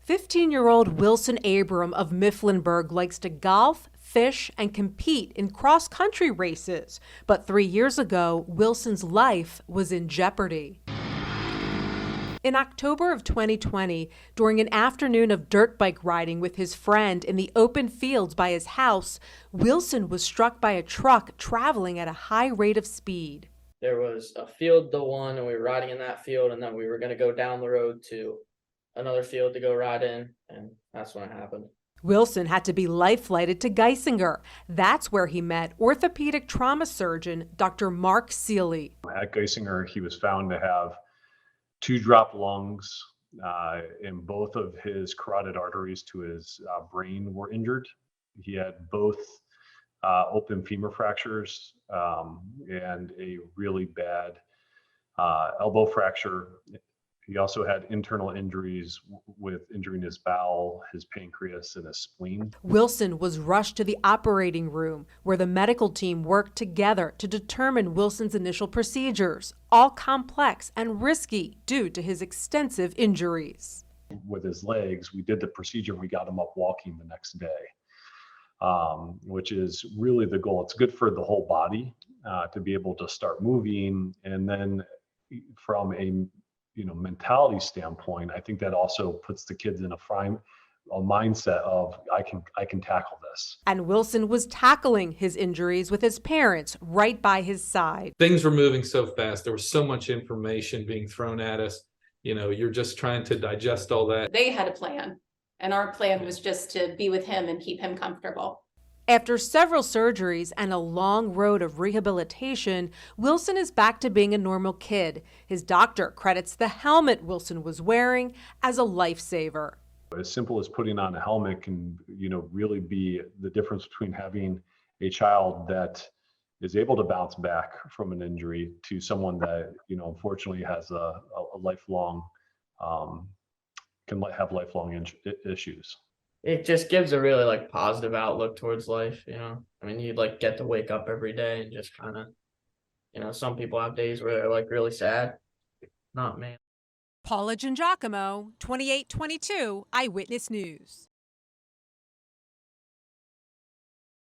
15-year-old Wilson Abram of Mifflinburg likes to golf, fish, and compete in cross-country races. But 3 years ago, Wilson's life was in jeopardy. In October of 2020, during an afternoon of dirt bike riding with his friend in the open fields by his house, Wilson was struck by a truck traveling at a high rate of speed. There was a field to one, and we were riding in that field, and then we were going to go down the road to another field to go ride in, and that's when it happened. Wilson had to be life-flighted to Geisinger. That's where he met orthopedic trauma surgeon Dr. Mark Seeley. At Geisinger, he was found to have 2 dropped lungs, and both of his carotid arteries to his brain were injured. He had both open femur fractures and a really bad elbow fracture. He also had internal injuries with injuring his bowel, his pancreas, and his spleen. Wilson was rushed to the operating room where the medical team worked together to determine Wilson's initial procedures, all complex and risky due to his extensive injuries. With his legs, we did the procedure and we got him up walking the next day, which is really the goal. It's good for the whole body to be able to start moving. And then from a mentality standpoint, I think that also puts the kids in a mindset of I can tackle this. And Wilson was tackling his injuries with his parents right by his side. Things were moving so fast. There was so much information being thrown at us. You're just trying to digest all that. They had a plan, and our plan was just to be with him and keep him comfortable. After several surgeries and a long road of rehabilitation, Wilson is back to being a normal kid. His doctor credits the helmet Wilson was wearing as a lifesaver. As simple as putting on a helmet can, really be the difference between having a child that is able to bounce back from an injury to someone that, unfortunately has a lifelong, can have lifelong issues. It just gives a really positive outlook towards life. You get to wake up every day and just kind of, some people have days where they're really sad. Not me. Paula Giacomo, 2822 Eyewitness News.